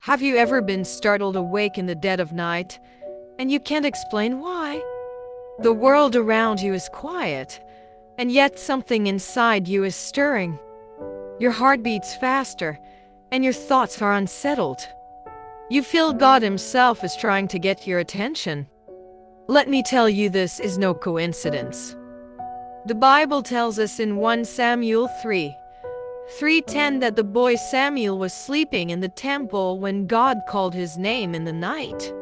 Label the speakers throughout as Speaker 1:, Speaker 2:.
Speaker 1: Have you ever been startled awake in the dead of night, and you can't explain why? The world around you is quiet, and yet something inside you is stirring. Your heart beats faster, and your thoughts are unsettled. You feel God Himself is trying to get your attention. Let me tell you, this is no coincidence. The Bible tells us in 1 Samuel 3:10 that the boy Samuel was sleeping in the temple when God called his name in the night.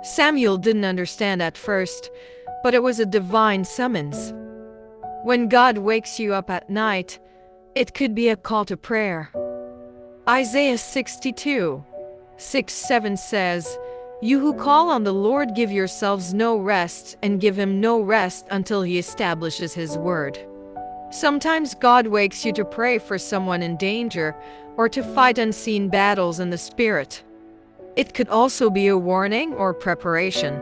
Speaker 1: Samuel didn't understand at first, but it was a divine summons. When God wakes you up at night, it could be a call to prayer. Isaiah 62:6-7 says, "You who call on the Lord, give yourselves no rest, and give Him no rest until He establishes His word." Sometimes God wakes you to pray for someone in danger or to fight unseen battles in the spirit. It could also be a warning or preparation.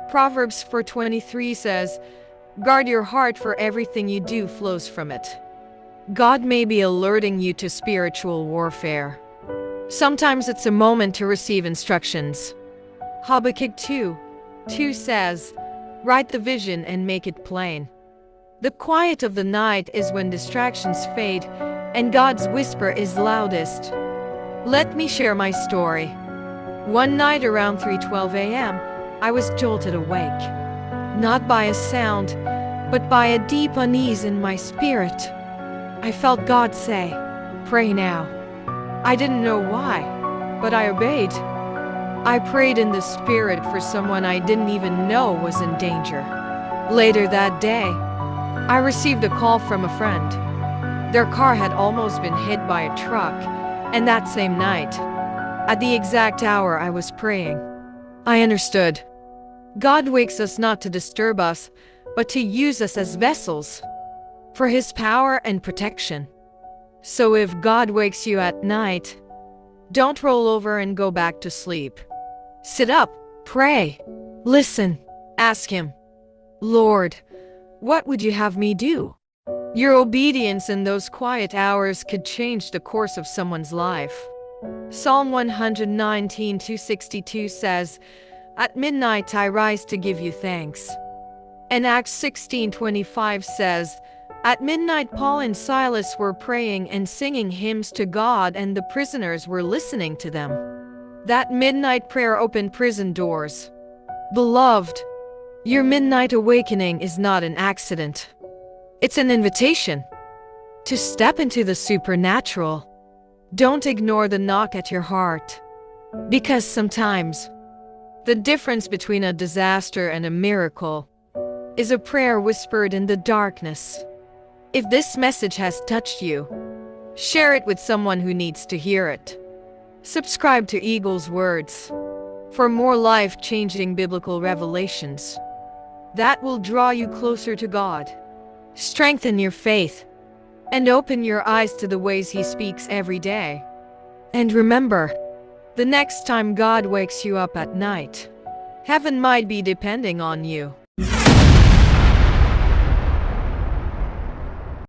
Speaker 1: Proverbs 4:23 says, "Guard your heart, for everything you do flows from it." God may be alerting you to spiritual warfare. Sometimes it's a moment to receive instructions. Habakkuk 2:2 says, "Write the vision and make it plain." The quiet of the night is when distractions fade and God's whisper is loudest. Let me share my story. One night around 3:12 a.m., I was jolted awake. Not by a sound, but by a deep unease in my spirit. I felt God say, "Pray now." I didn't know why, but I obeyed. I prayed in the spirit for someone I didn't even know was in danger. Later that day, I received a call from a friend. Their car had almost been hit by a truck, and that same night, at the exact hour I was praying, I understood. God wakes us not to disturb us, but to use us as vessels for His power and protection. So if God wakes you at night, don't roll over and go back to sleep. Sit up, pray, listen, ask Him, "Lord, what would you have me do?" Your obedience in those quiet hours could change the course of someone's life. Psalm 119:262 says, "At midnight I rise to give you thanks." And Acts 16:25 says, "At midnight Paul and Silas were praying and singing hymns to God, and the prisoners were listening to them." That midnight prayer opened prison doors. Beloved, your midnight awakening is not an accident. It's an invitation to step into the supernatural. Don't ignore the knock at your heart, because sometimes the difference between a disaster and a miracle is a prayer whispered in the darkness. If this message has touched you, share it with someone who needs to hear it. Subscribe to Eagle's Words for more life-changing biblical revelations that will draw you closer to God, strengthen your faith, and open your eyes to the ways He speaks every day. And remember, the next time God wakes you up at night, heaven might be depending on you.